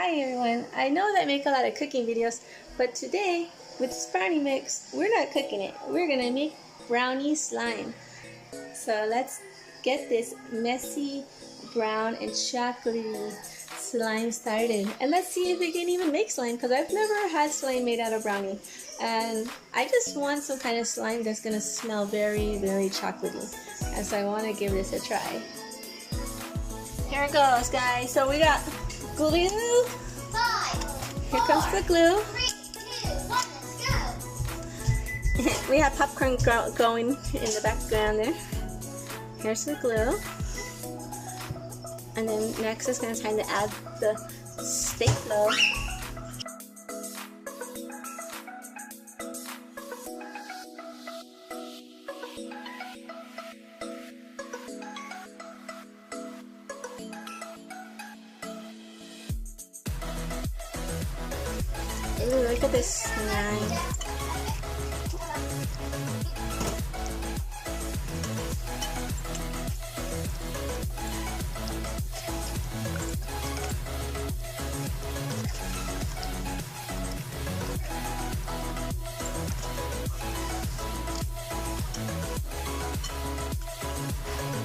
Hi everyone, I know that I make a lot of cooking videos, but today with this brownie mix, we're not cooking it. We're gonna make brownie slime. So let's get this messy brown and chocolatey slime started. And let's see if we can even make slime, because I've never had slime made out of brownie. And I just want some kind of slime that's gonna smell very, very chocolatey. And so I wanna give this a try. Here it goes, guys. So we got glue. 5, Here comes the glue. 3, 2, 1, let's go. We have popcorn going in the background there. Here's the glue. And then next is going to time to add the stapler. Ooh, look at this slime.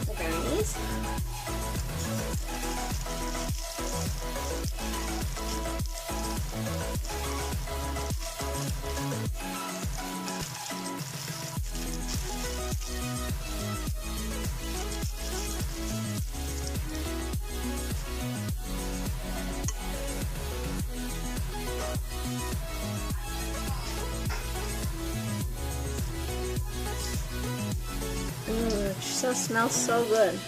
The brownies. It still smells so good.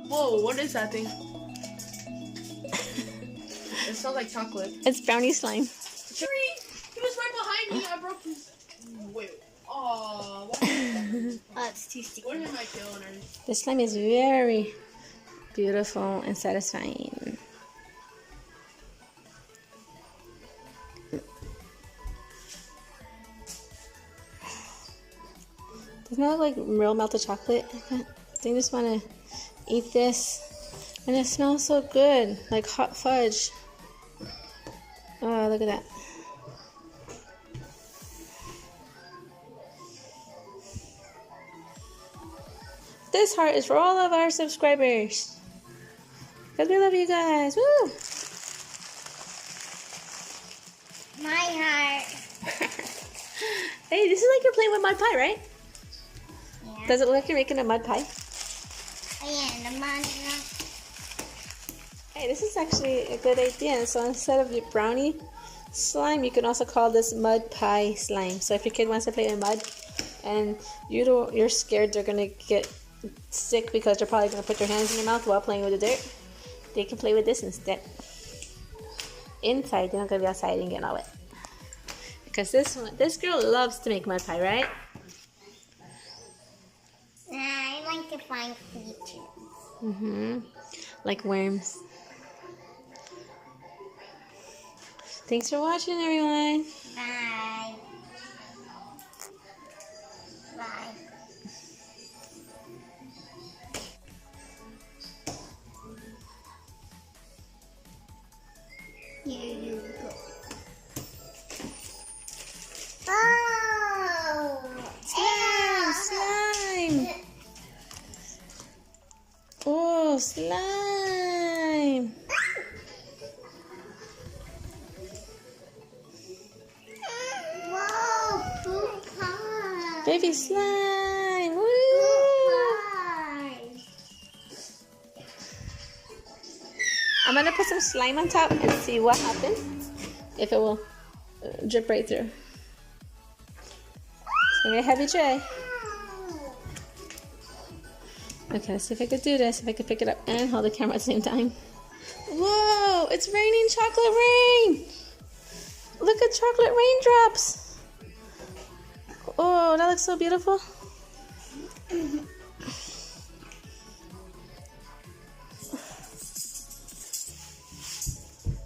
Whoa, what is that thing? It smells like chocolate. It's brownie slime. Tree! He was right behind me. I broke his. Wait. Oh, That's too sticky. what am I killing her? The slime is very beautiful and satisfying. Doesn't that look like real melted chocolate? I just want to eat this. And it smells so good, like hot fudge. Oh, look at that. This heart is for all of our subscribers. Because we love you guys. Woo! My heart. Hey, this is like you're playing with mud pie, right? Yeah. Does it look like you're making a mud pie? Yeah, the mud. Hey, this is actually a good idea. So instead of your brownie slime, you can also call this mud pie slime. So if your kid wants to play with mud and you're scared they're gonna get sick because they're probably gonna put their hands in their mouth while playing with the dirt, they can play with this instead. Inside, they're not gonna be outside and getting all wet. Because this girl loves to make mud pie, right? I like to find creatures. Like worms. Thanks for watching, everyone. Bye. Bye. Here you go. Oh! Slime! Oh, slime! Whoa! Poop pie! Baby slime! Woo! Poop pie! I'm gonna put some slime on top and see what happens. If it will drip right through. It's gonna be a heavy tray. Okay, let's see if I could do this. If I could pick it up and hold the camera at the same time. Whoa! It's raining chocolate rain! Look at chocolate raindrops! Oh, that looks so beautiful.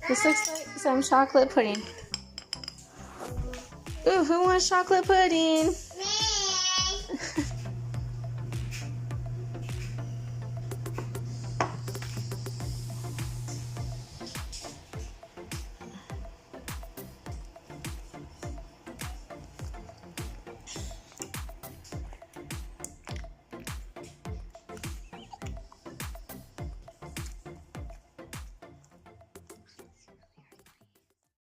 This looks like some chocolate pudding. Ooh, who wants chocolate pudding?